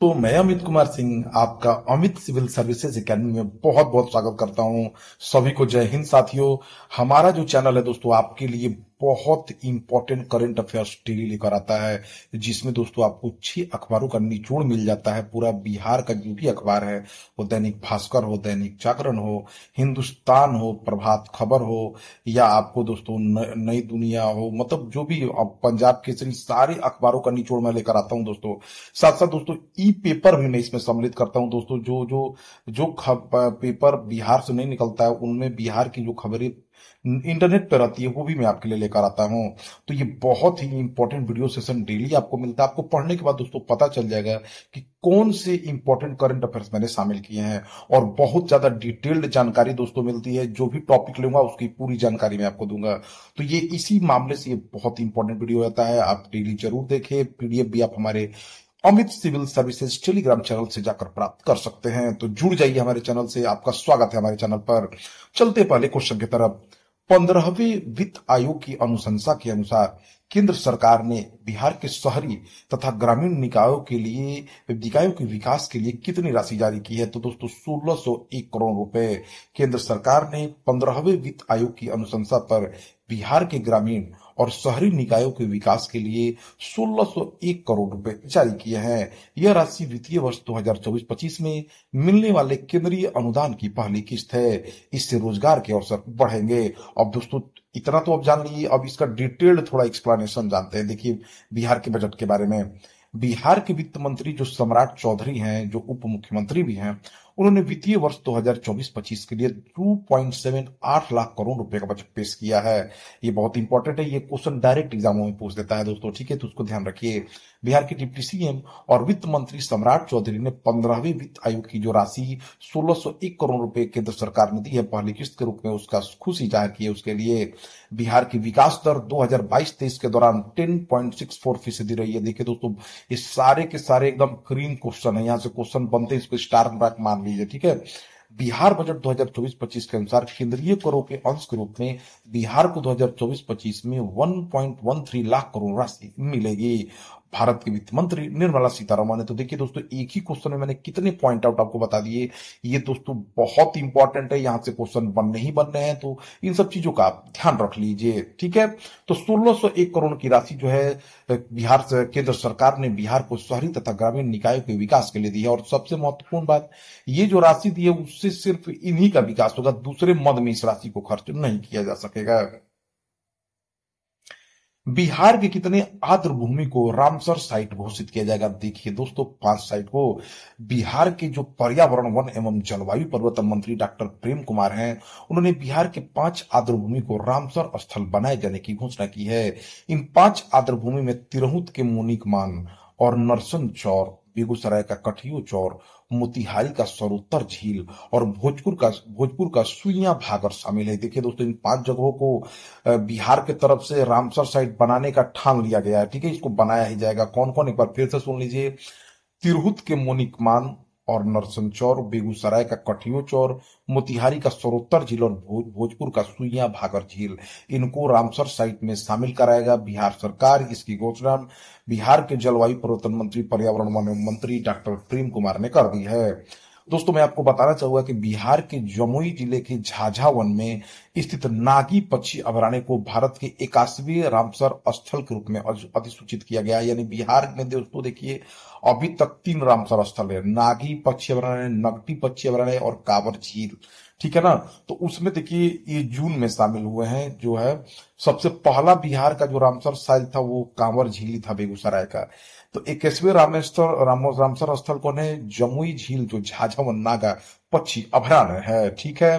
तो मैं अमित कुमार सिंह आपका अमित सिविल सर्विसेज एकेडमी में बहुत बहुत स्वागत करता हूं। सभी को जय हिंद साथियों। हमारा जो चैनल है दोस्तों आपके लिए बहुत इंपॉर्टेंट करंट अफेयर्स डेली लेकर आता है, जिसमें दोस्तों आपको 6 अखबारों का निचोड़ मिल जाता है। पूरा बिहार का जो भी अखबार है, वो दैनिक भास्कर हो, दैनिक जागरण हो, हिंदुस्तान हो, प्रभात खबर हो, या आपको दोस्तों नई दुनिया हो, मतलब जो भी पंजाब केसरी, सारे अखबारों का निचोड़ मैं लेकर आता हूं दोस्तों। साथ साथ दोस्तों ई पेपर भी मैं इसमें सम्मिलित करता हूं दोस्तों। जो जो जो पेपर बिहार से नहीं निकलता है, उनमें बिहार की जो खबरें इंटरनेट पर रहती है, वो भी मैं आपके लिए लेकर आता हूं। तो ये बहुत ही इंपॉर्टेंट वीडियो सेशन डेली आपको मिलता है। आपको पढ़ने के बाद दोस्तों पता चल जाएगा कि कौन से इंपॉर्टेंट करंट अफेयर्स मैंने शामिल किए हैं, और बहुत ज्यादा डिटेल्ड जानकारी दोस्तों मिलती है। जो भी टॉपिक लूंगा उसकी पूरी जानकारी मैं आपको दूंगा। तो ये इसी मामले से ये बहुत इंपॉर्टेंट वीडियो रहता है। आप डेली जरूर देखें। पीडीएफ भी आप हमारे Amit civil services Telegram channel से जाकर प्राप्त कर सकते हैं। तो जुड़ जाइए हमारे चैनल से। आपका स्वागत है हमारे चैनल पर। चलते पहले क्वेश्चन की तरफ। 15वें वित्त आयोग की अनुशंसा के अनुसार केंद्र सरकार ने बिहार के शहरी तथा ग्रामीण निकायों के विकास के लिए कितनी राशि जारी की है? तो दोस्तों 1601 करोड़ रुपए। केंद्र सरकार ने 15वें वित्त आयोग की अनुशंसा पर बिहार के ग्रामीण और शहरी निकायों के विकास के लिए 1601 करोड़ रुपए जारी किए हैं। यह राशि वित्तीय वर्ष 2024-25 में मिलने वाले केंद्रीय अनुदान की पहली किस्त है। इससे रोजगार के अवसर बढ़ेंगे। अब दोस्तों इतना तो अब जान लीजिए, अब इसका डिटेल्ड थोड़ा एक्सप्लेनेशन जानते हैं। देखिए बिहार के बजट के बारे में। बिहार के वित्त मंत्री जो सम्राट चौधरी हैं, जो उप मुख्यमंत्री भी हैं, उन्होंने वित्तीय वर्ष 2024-25 के लिए 2.78 लाख करोड़ रुपए का बजट पेश किया है। ये बहुत इंपॉर्टेंट है। ये क्वेश्चन डायरेक्ट एग्जामों में पूछ देता है दोस्तों, ठीक है? तो उसको ध्यान रखिए। बिहार के डिप्टी सीएम और वित्त मंत्री सम्राट चौधरी ने 15वें वित्त आयोग की जो राशि 1601 करोड़ रुपए केंद्र सरकार ने दी है पहली किस्त के रूप में, उसका खुशी जाहिर की है। उसके लिए बिहार की विकास दर 2022-23 के दौरान 10.64% रही है। देखिए दोस्तों, ये सारे के सारे एकदम क्रीम क्वेश्चन है। यहाँ से क्वेश्चन बनते हैं, इसको स्टार मार्क मान लीजिए, ठीक है? बिहार बजट 2024-25 के अनुसार केंद्रीय करों के अंश के रूप में बिहार को 2024-25 में 1.13 लाख करोड़ राशि मिलेगी। भारत की वित्त मंत्री निर्मला सीतारमण ने, तो देखिए दोस्तों एक ही क्वेश्चन में मैंने कितने पॉइंट आउट आपको बता दिए। ये दोस्तों बहुत इंपॉर्टेंट है। यहां से क्वेश्चन बनने ही बनने हैं, तो इन सब चीजों का आप ध्यान रख लीजिए, ठीक है? तो 1601 करोड़ की राशि जो है बिहार से केंद्र सरकार ने बिहार को शहरी तथा ग्रामीण निकायों के विकास के लिए दी है। और सबसे महत्वपूर्ण बात, ये जो राशि दी है उससे सिर्फ इन्हीं का विकास होगा, दूसरे मद में इस राशि को खर्च नहीं किया जा सकेगा। बिहार के कितने आर्द्र भूमि को रामसर साइट घोषित किया जाएगा? देखिए दोस्तों 5 साइट को। बिहार के जो पर्यावरण, वन एवं जलवायु परिवर्तन मंत्री डॉक्टर प्रेम कुमार हैं, उन्होंने बिहार के 5 आर्द्र भूमि को रामसर स्थल बनाए जाने की घोषणा की है। इन 5 आर्द्र भूमि में तिरहुत के मोनिक मान और नरसन चौर, बेगूसराय का कठियो चौर, मोतिहारी का सरोत्तर झील और भोजपुर का सुइया भागर शामिल है। देखिए दोस्तों इन 5 जगहों को बिहार के तरफ से रामसर साइट बनाने का ठान लिया गया है, ठीक है? इसको बनाया ही जाएगा। कौन कौन, एक बार फिर से सुन लीजिए। तिरहुत के मोनिकमान और नरसन चौर, बेगूसराय का कठियो चौर, मोतिहारी का सरोत्तर झील और भोजपुर का सुइया भागर झील, इनको रामसर साइट में शामिल कराएगा बिहार सरकार। इसकी घोषणा बिहार के जलवायु परिवर्तन मंत्री, पर्यावरण वन मंत्री डॉक्टर प्रेम कुमार ने कर दी है। दोस्तों मैं आपको बताना चाहूंगा कि बिहार के जमुई जिले के झाझा वन में स्थित नागी पक्षी अभयारण्य को भारत के 81वें रामसर स्थल के रूप में अधिसूचित किया गया है। यानी बिहार में दोस्तों देखिए अभी तक 3 रामसर स्थल है, नागी पक्षी अभयारण्य, नगटी पक्षी अभयारण्य और कांवर झील, ठीक है ना? तो उसमें देखिए ये जून में शामिल हुए हैं। जो है सबसे पहला बिहार का जो रामसर साइट था वो कांवर झील था बेगूसराय का। तो 21वें रामसर स्थल कौन है? जमुई झील, जो झाझा नागा पक्षी अभयारण्य है, ठीक है?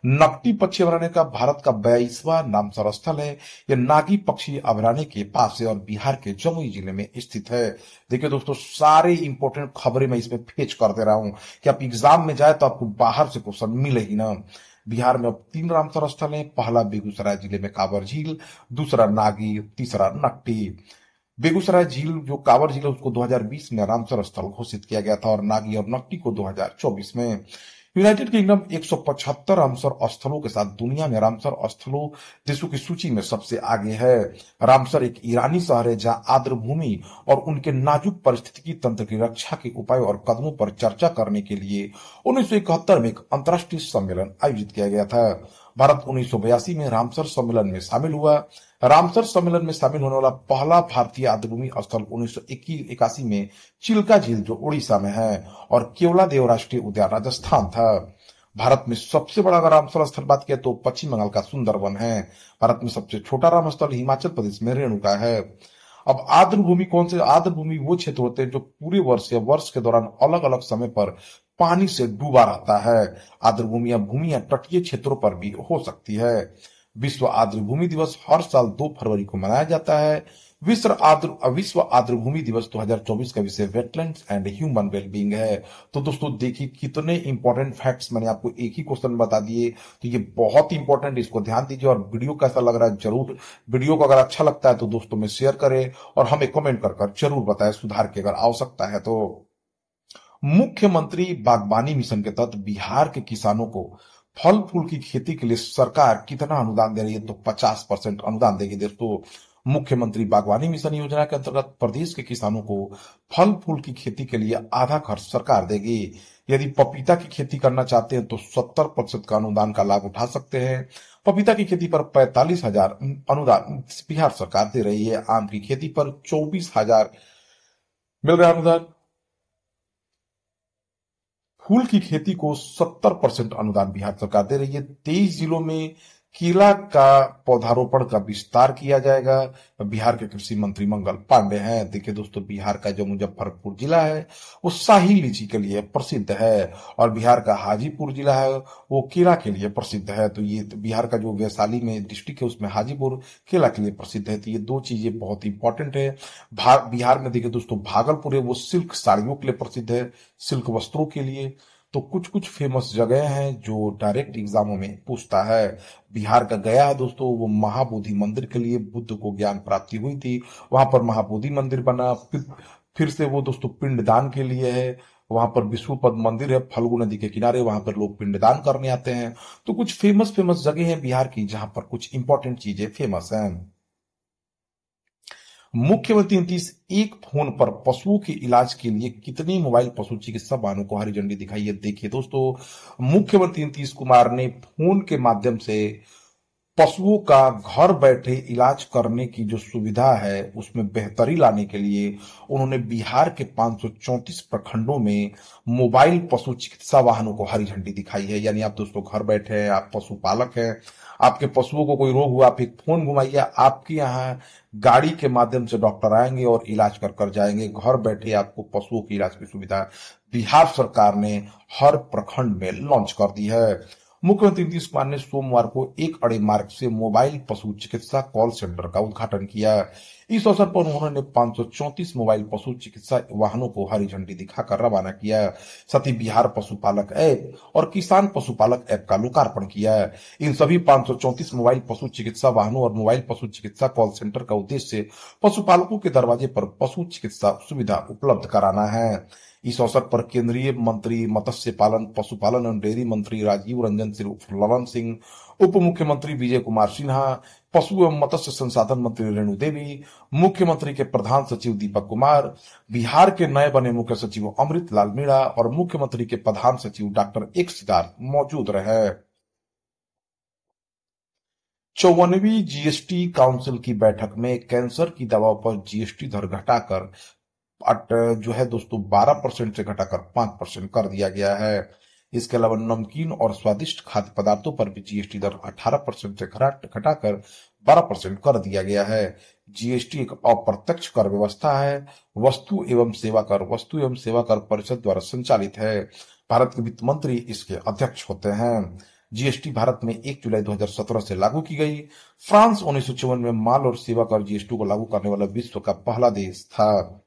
नकटी पक्षी अभयारण्य का भारत का 22वां रामसर स्थल है। यह नागी पक्षी अभयारण्य के पास है और बिहार के जमुई जिले में स्थित है। देखिए दोस्तों सारे इंपॉर्टेंट खबरें मैं इसमें फेच कर दे रहा हूं कि आप एग्जाम में जाए तो आपको बाहर से क्वेश्चन मिले ही ना। बिहार में अब 3 रामसर स्थल है। पहला बेगूसराय जिले में कांवर झील, दूसरा नागी, तीसरा नकटी। बेगूसराय झील, जो कांवर झील है, उसको 2020 में रामसर स्थल घोषित किया गया था और नागी और नकटी को 2024 में। यूनाइटेड किंगडम 175 रामसर स्थलों के साथ दुनिया में रामसर स्थलों देशों की सूची में सबसे आगे है। रामसर एक ईरानी शहर है जहां आर्द्र भूमि और उनके नाजुक पारिस्थितिकी तंत्र की रक्षा के उपायों और कदमों पर चर्चा करने के लिए 1971 में एक अंतर्राष्ट्रीय सम्मेलन आयोजित किया गया था। भारत 1982 में रामसर सम्मेलन में शामिल हुआ। रामसर सम्मेलन में शामिल होने वाला पहला भारतीय आर्द्रभूमि स्थल 1981 में चिल्का झील जो उड़ीसा में है और केवलादेव राष्ट्रीय उद्यान राजस्थान था। भारत में सबसे बड़ा अगर रामसर स्थल बात किया तो पश्चिम बंगाल का सुंदरबन है। भारत में सबसे छोटा राम स्थल हिमाचल प्रदेश में रेणुका है। अब आर्द्रभूमि कौन से? आर्द्रभूमि वो क्षेत्र होते हैं जो पूरे वर्ष या वर्ष के दौरान अलग अलग समय पर पानी से डूबा रहता है। आर्द्रभूमि या भूमि या तटीय क्षेत्रों पर भी हो सकती है। विश्व आर्द्रभूमि दिवस हर साल 2 फरवरी को मनाया जाता है। विश्व आर्द्रभूमि दिवस 2024 का विषय वेटलैंड्स एंड ह्यूमन वेलबींग है। तो दोस्तों देखिए कितने इंपॉर्टेंट फैक्ट्स मैंने आपको एक ही क्वेश्चन बता दिए, तो ये बहुत इंपॉर्टेंट, इसको ध्यान दीजिए। और वीडियो कैसा लग रहा है जरूर, वीडियो को अगर अच्छा लगता है तो दोस्तों में शेयर करें और हमें कमेंट कर जरूर बताएं सुधार की अगर आवश्यकता है तो। मुख्यमंत्री बागवानी मिशन के तहत बिहार के किसानों को फल फूल की खेती के लिए सरकार कितना अनुदान दे रही है? तो 50% अनुदान देगी दोस्तों। मुख्यमंत्री बागवानी मिशन योजना के अंतर्गत प्रदेश के किसानों को फल फूल की खेती के लिए आधा खर्च सरकार देगी। यदि पपीता की खेती करना चाहते हैं तो 70% का अनुदान का लाभ उठा सकते हैं। पपीता की खेती पर 45,000 अनुदान बिहार सरकार दे रही है। आम की खेती पर 24,000 मिल रहा है अनुदान। फूल की खेती को 70% अनुदान बिहार सरकार दे रही है। 23 जिलों में केला का पौधारोपण का विस्तार किया जाएगा। बिहार के कृषि मंत्री मंगल पांडे हैं। देखिए दोस्तों, बिहार का जो मुजफ्फरपुर जिला है वो शाही लीची के लिए प्रसिद्ध है और बिहार का हाजीपुर जिला है वो केला के लिए प्रसिद्ध है। तो ये बिहार का जो वैशाली में डिस्ट्रिक्ट है उसमें हाजीपुर केला के लिए प्रसिद्ध है। तो ये दो चीजें बहुत इंपॉर्टेंट है। बिहार में देखिए दोस्तों, भागलपुर है वो सिल्क साड़ियों के लिए प्रसिद्ध है, सिल्क वस्त्रों के लिए। तो कुछ कुछ फेमस जगह हैं जो डायरेक्ट एग्जामों में पूछता है। बिहार का गया है दोस्तों, वो महाबोधि मंदिर के लिए बुद्ध को ज्ञान प्राप्ति हुई थी, वहां पर महाबोधि मंदिर बना। फिर से वो दोस्तों पिंडदान के लिए है। वहां पर विष्णुपद मंदिर है फल्गु नदी के किनारे, वहां पर लोग पिंडदान करने आते हैं। तो कुछ फेमस फेमस जगह है बिहार की जहां पर कुछ इंपॉर्टेंट चीजें फेमस हैं। मुख्यमंत्री नीतीश एक फोन पर पशुओं के इलाज के लिए कितने मोबाइल पशु चिकित्सा वाहनों को हरी झंडी दिखाई है? देखिए दोस्तों, मुख्यमंत्री नीतीश कुमार ने फोन के माध्यम से पशुओं का घर बैठे इलाज करने की जो सुविधा है उसमें बेहतरी लाने के लिए उन्होंने बिहार के 534 प्रखंडों में मोबाइल पशु चिकित्सा वाहनों को हरी झंडी दिखाई है। यानी आप दोस्तों घर बैठे हैं, आप पशुपालक हैं, आपके पशुओं को कोई रोग हुआ, आप एक फोन घुमाइए, आपके यहाँ गाड़ी के माध्यम से डॉक्टर आएंगे और इलाज कर जाएंगे। घर बैठे आपको पशुओं की इलाज की सुविधा बिहार सरकार ने हर प्रखंड में लॉन्च कर दी है। मुख्यमंत्री नीतीश कुमार ने सोमवार को एक अड़े मार्ग से मोबाइल पशु चिकित्सा कॉल सेंटर का उद्घाटन किया। इस अवसर पर उन्होंने 534 मोबाइल पशु चिकित्सा वाहनों को हरी झंडी दिखाकर रवाना किया। साथ ही बिहार पशुपालक ऐप और किसान पशुपालक ऐप का लोकार्पण किया। इन सभी 534 मोबाइल पशु चिकित्सा वाहनों और मोबाइल पशु चिकित्सा कॉल सेंटर का उद्देश्य पशुपालकों के दरवाजे पर पशु चिकित्सा सुविधा उपलब्ध कराना है। इस अवसर पर केंद्रीय मंत्री मत्स्य पालन, पशुपालन एवं डेयरी मंत्री राजीव रंजन ललन सिंह, उप मुख्यमंत्री विजय कुमार सिन्हा, पशु एवं मत्स्य संसाधन मंत्री रेणु देवी, मुख्यमंत्री के प्रधान सचिव दीपक कुमार, बिहार के नए बने मुख्य सचिव अमृत लाल मीणा और मुख्यमंत्री के प्रधान सचिव डॉक्टर एक्स सिद्धार्थ मौजूद रहे। 54वीं जीएसटी काउंसिल की बैठक में कैंसर की दवाओं पर जीएसटी दर घटाकर जो है दोस्तों 12% से घटाकर 5% कर दिया गया है। इसके अलावा नमकीन और स्वादिष्ट खाद्य पदार्थों पर भी जीएसटी दर 18% से घटाकर 12% कर दिया गया है। जीएसटी एक अप्रत्यक्ष कर व्यवस्था है। वस्तु एवं सेवा कर परिषद द्वारा संचालित है। भारत के वित्त मंत्री इसके अध्यक्ष होते हैं। जीएसटी भारत में 1 जुलाई 2017 से लागू की गई। फ्रांस 1954 में माल और सेवा कर जीएसटी को लागू करने वाला विश्व का पहला देश था।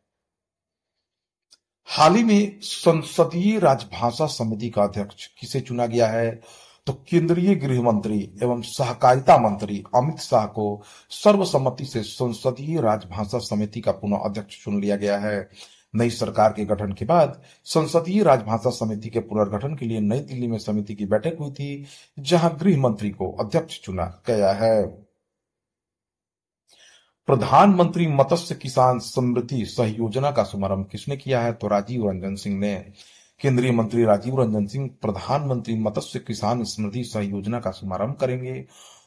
हाल ही में संसदीय राजभाषा समिति का अध्यक्ष किसे चुना गया है? तो केंद्रीय गृह मंत्री एवं सहकारिता मंत्री अमित शाह को सर्वसम्मति से संसदीय राजभाषा समिति का पुनः अध्यक्ष चुन लिया गया है। नई सरकार के गठन के बाद संसदीय राजभाषा समिति के पुनर्गठन के लिए नई दिल्ली में समिति की बैठक हुई थी, जहां गृह मंत्री को अध्यक्ष चुना गया है। प्रधानमंत्री मत्स्य किसान समृद्धि सहयोजना का शुभारंभ किसने किया है? तो राजीव रंजन सिंह ने। केंद्रीय मंत्री राजीव रंजन सिंह प्रधानमंत्री मत्स्य किसान समृद्धि सहयोजना का शुभारंभ करेंगे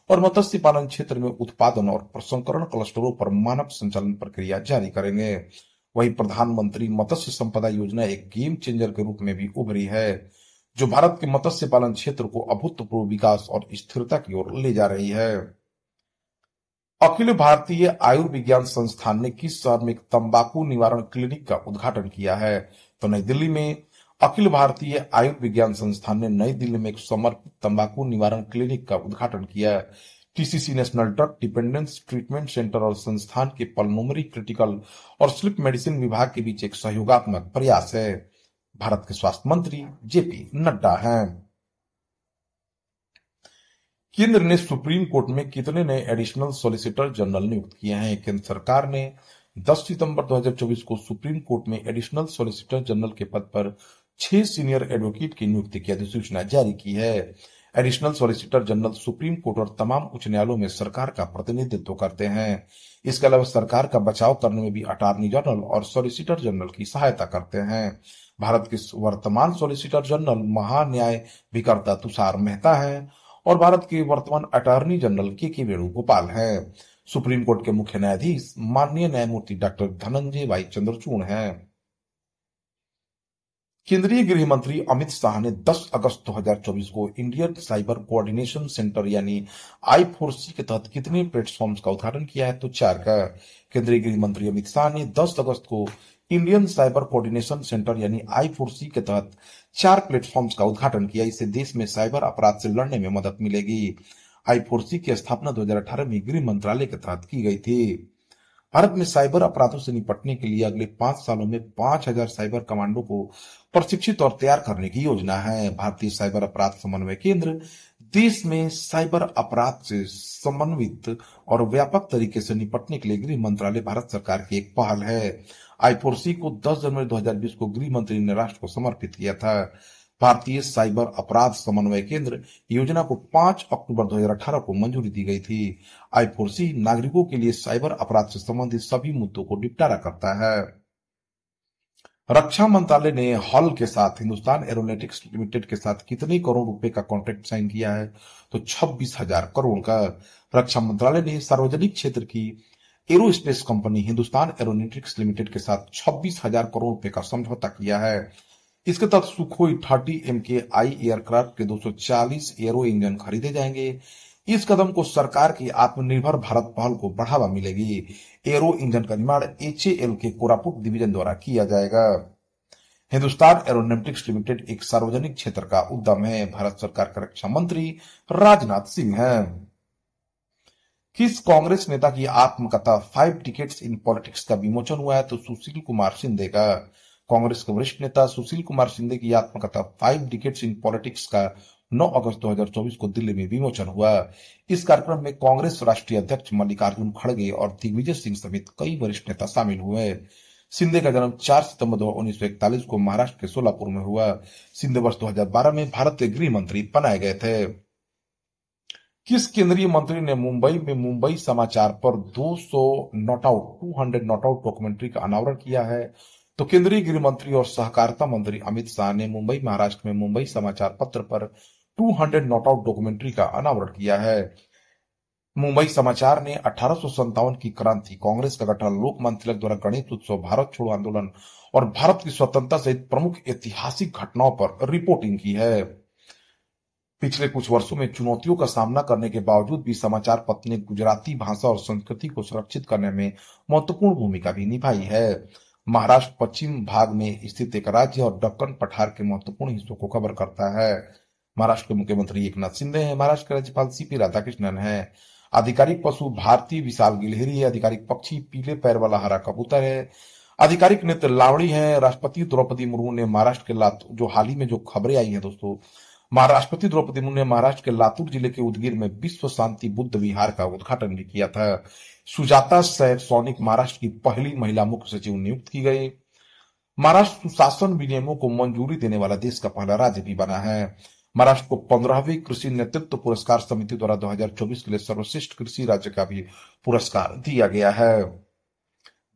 और मत्स्य पालन क्षेत्र में उत्पादन और प्रसंस्करण क्लस्टरों पर मानक संचालन प्रक्रिया जारी करेंगे। वहीं प्रधानमंत्री मत्स्य संपदा योजना एक गेम चेंजर के रूप में भी उभरी है, जो भारत के मत्स्य पालन क्षेत्र को अभूतपूर्व विकास और स्थिरता की ओर ले जा रही है। अखिल भारतीय आयुर्विज्ञान संस्थान ने किस शहर में एक तंबाकू निवारण क्लिनिक का उद्घाटन किया है? तो नई दिल्ली में अखिल भारतीय आयुर्विज्ञान संस्थान ने नई दिल्ली में एक समर्पित तंबाकू निवारण क्लिनिक का उद्घाटन किया। TCC national drug dependence treatment centre और संस्थान के पल्मोनरी क्रिटिकल और स्लीप मेडिसिन विभाग के बीच एक सहयोगात्मक प्रयास है। भारत के स्वास्थ्य मंत्री जेपी नड्डा हैं। केंद्र ने सुप्रीम कोर्ट में कितने नए एडिशनल सॉलिसिटर जनरल नियुक्त किए हैं? केंद्र सरकार ने 10 सितंबर 2024 को सुप्रीम कोर्ट में एडिशनल सॉलिसिटर जनरल के पद पर 6 सीनियर एडवोकेट की नियुक्ति की अधिसूचना जारी की है। Additional solicitor general supreme court और तमाम उच्च न्यायालयों में सरकार का प्रतिनिधित्व करते हैं। इसके अलावा सरकार का बचाव करने में भी अटॉर्नी जनरल और सॉलिसिटर जनरल की सहायता करते हैं। भारत के वर्तमान सॉलिसिटर जनरल महान्यायाधिकर्ता तुषार मेहता है और भारत के वर्तमान अटॉर्नी जनरल के वेणुगोपाल हैं। सुप्रीम कोर्ट के मुख्य न्यायाधीश माननीय न्यायमूर्ति डॉक्टर धनंजय वाई चंद्रचूड़ हैं। केंद्रीय गृह मंत्री अमित शाह ने 10 अगस्त 2024 को इंडियन साइबर कोऑर्डिनेशन सेंटर यानी I4C के तहत कितने प्लेटफॉर्म्स का उद्घाटन किया है? तो 4 का। केंद्रीय गृह मंत्री अमित शाह ने 10 अगस्त को इंडियन साइबर कोऑर्डिनेशन सेंटर यानी I4C के तहत 4 प्लेटफॉर्म्स का उद्घाटन किया। इससे देश में साइबर अपराध से लड़ने में मदद मिलेगी। I4C की स्थापना 2018 में गृह मंत्रालय के तहत की गई थी। भारत में साइबर अपराधों से निपटने के लिए अगले 5 सालों में 5000 साइबर कमांडो को प्रशिक्षित और तैयार करने की योजना है। भारतीय साइबर अपराध समन्वय केंद्र देश में साइबर अपराध से समन्वित और व्यापक तरीके से निपटने के लिए गृह मंत्रालय भारत सरकार की एक पहल है। I4C को 10 जनवरी 2020 को गृह मंत्री ने राष्ट्र को समर्पित किया था। भारतीय साइबर अपराध समन्वय केंद्र योजना को 5 अक्टूबर 2018 को मंजूरी दी गई थी। I4C नागरिकों के लिए साइबर अपराध से संबंधित सभी मुद्दों को निपटारा करता है। रक्षा मंत्रालय ने हॉल के साथ हिंदुस्तान एरोनॉटिक्स लिमिटेड के साथ कितने करोड़ रुपए का कॉन्ट्रैक्ट साइन किया है? तो 26,000 करोड़ का। रक्षा मंत्रालय ने सार्वजनिक क्षेत्र की aerospace company Hindustan aeronautics limited के साथ 26,000 करोड़ रुपए का समझौता किया है। इसके तहत सुखोई 30 MKI एयरक्राफ्ट के 240 एरो इंजन खरीदे जाएंगे। इस कदम को सरकार की आत्मनिर्भर भारत पहल को बढ़ावा मिलेगी। एरो इंजन का निर्माण HAL के कोरापुट डिवीजन द्वारा किया जाएगा। हिंदुस्तान एरोनॉटिक्स लिमिटेड एक सार्वजनिक क्षेत्र का उद्यम है। भारत सरकार के रक्षा मंत्री राजनाथ सिंह हैं। किस कांग्रेस नेता की आत्मकथा 5 डिकेड्स इन पॉलिटिक्स का विमोचन हुआ है? तो सुशील कुमार शिंदे का। कांग्रेस के वरिष्ठ नेता सुशील कुमार शिंदे की आत्मकथा 5 डिकेड्स इन पॉलिटिक्स का 9 अगस्त 2024 को दिल्ली में विमोचन हुआ। इस कार्यक्रम में कांग्रेस राष्ट्रीय अध्यक्ष मल्लिकार्जुन खड़गे और दिग्विजय सिंह समेत कई वरिष्ठ नेता शामिल हुए। शिंदे का जन्म 4 सितंबर 1941 को महाराष्ट्र के सोलापुर में हुआ। शिंदे वर्ष 2012 में भारत के गृह मंत्री बनाए गए थे। किस केंद्रीय मंत्री ने मुंबई में मुंबई समाचार पर 200 नॉट आउट डॉक्यूमेंट्री का अनावरण किया है? तो केंद्रीय गृह मंत्री और सहकारिता मंत्री अमित शाह ने मुंबई महाराष्ट्र में मुंबई समाचार पत्र पर 200 नॉट आउट डॉक्यूमेंट्री का अनावरण किया है। मुंबई समाचार ने 1857 की क्रांति, कांग्रेस का गठन, लोकमान्य तिलक द्वारा गणेश उत्सव, भारत छोड़ो आंदोलन और भारत की स्वतंत्रता सहित प्रमुख ऐतिहासिक घटनाओं पर रिपोर्टिंग की है। पिछले कुछ वर्षों में चुनौतियों का सामना करने के बावजूद भी समाचार पत्र ने गुजराती भाषा और संस्कृति को सुरक्षित करने में महत्वपूर्ण भूमिका भी निभाई है। महाराष्ट्र पश्चिम भाग में स्थित एक राज्य और दक्कन पठार के महत्वपूर्ण हिस्सों को कवर करता है। महाराष्ट्र के मुख्यमंत्री एकनाथ शिंदे हैं। महाराष्ट्र के राज्यपाल CP राधाकृष्णन है। आधिकारिक पशु भारतीय विशाल गिलहरी है। आधिकारिक पक्षी पीले पैर वाला हरा कबूतर है। आधिकारिक नृत्य लावड़ी है। राष्ट्रपति द्रौपदी मुर्मू ने महाराष्ट्र के जो हाल ही में जो खबरें आई हैं दोस्तों, राष्ट्रपति द्रौपदी मुर्मू ने महाराष्ट्र के लातूर जिले के उदगीर में विश्व शांति बुद्ध विहार का उद्घाटन भी किया था। सुजाता सैफ सौनिक महाराष्ट्र की पहली महिला मुख्य सचिव नियुक्त की गई। महाराष्ट्र सुशासन विनियमों को मंजूरी देने वाला देश का पहला राज्य भी बना है। महाराष्ट्र को 15वीं कृषि नेतृत्व पुरस्कार समिति द्वारा 2024 के लिए सर्वश्रेष्ठ कृषि राज्य का भी पुरस्कार दिया गया है।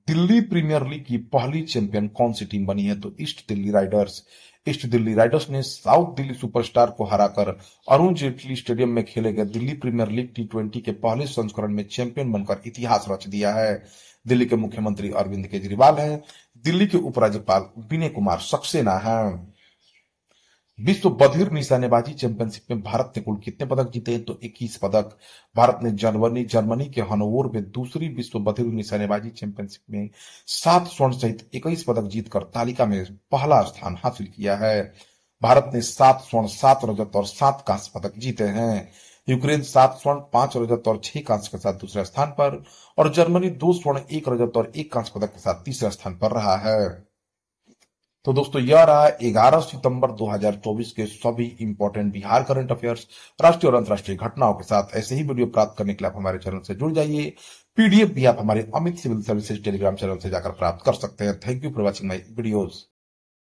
दिल्ली प्रीमियर लीग की पहली चैंपियन कौन सी टीम बनी है? तो east Delhi Riders. East Delhi Riders ने साउथ दिल्ली सुपरस्टार को हराकर अरुण जेटली स्टेडियम में खेले गए दिल्ली प्रीमियर लीग T20 के पहले संस्करण में चैंपियन बनकर इतिहास रच दिया है। दिल्ली के मुख्यमंत्री अरविंद केजरीवाल हैं। दिल्ली के उपराज्यपाल विनय कुमार सक्सेना हैं। विश्व बधिर निशानेबाजी चैंपियनशिप में भारत ने कुल कितने पदक जीते हैं? तो 21 पदक। भारत ने जर्मनी के हनोवर में दूसरी विश्व बधिर निशानेबाजी चैंपियनशिप में 7 स्वर्ण सहित 21 पदक जीतकर तालिका में पहला स्थान हासिल किया है। भारत ने 7 स्वर्ण, 7 रजत और 7 कांस्य पदक जीते हैं। यूक्रेन 7 स्वर्ण, 5 रजत और 6 कांस्य के साथ दूसरे स्थान पर और जर्मनी 2 स्वर्ण, 1 रजत और 1 कांस्य पदक के साथ तीसरे स्थान पर रहा है। तो दोस्तों यह रहा 11 सितंबर 2024 के सभी इंपॉर्टेंट बिहार करंट अफेयर्स, राष्ट्रीय और अंतर्राष्ट्रीय घटनाओं के साथ। ऐसे ही वीडियो प्राप्त करने के लिए आप हमारे चैनल से जुड़ जाइए। पीडीएफ भी आप हमारे Amit civil services Telegram channel से जाकर प्राप्त कर सकते हैं। Thank you for watching my videos.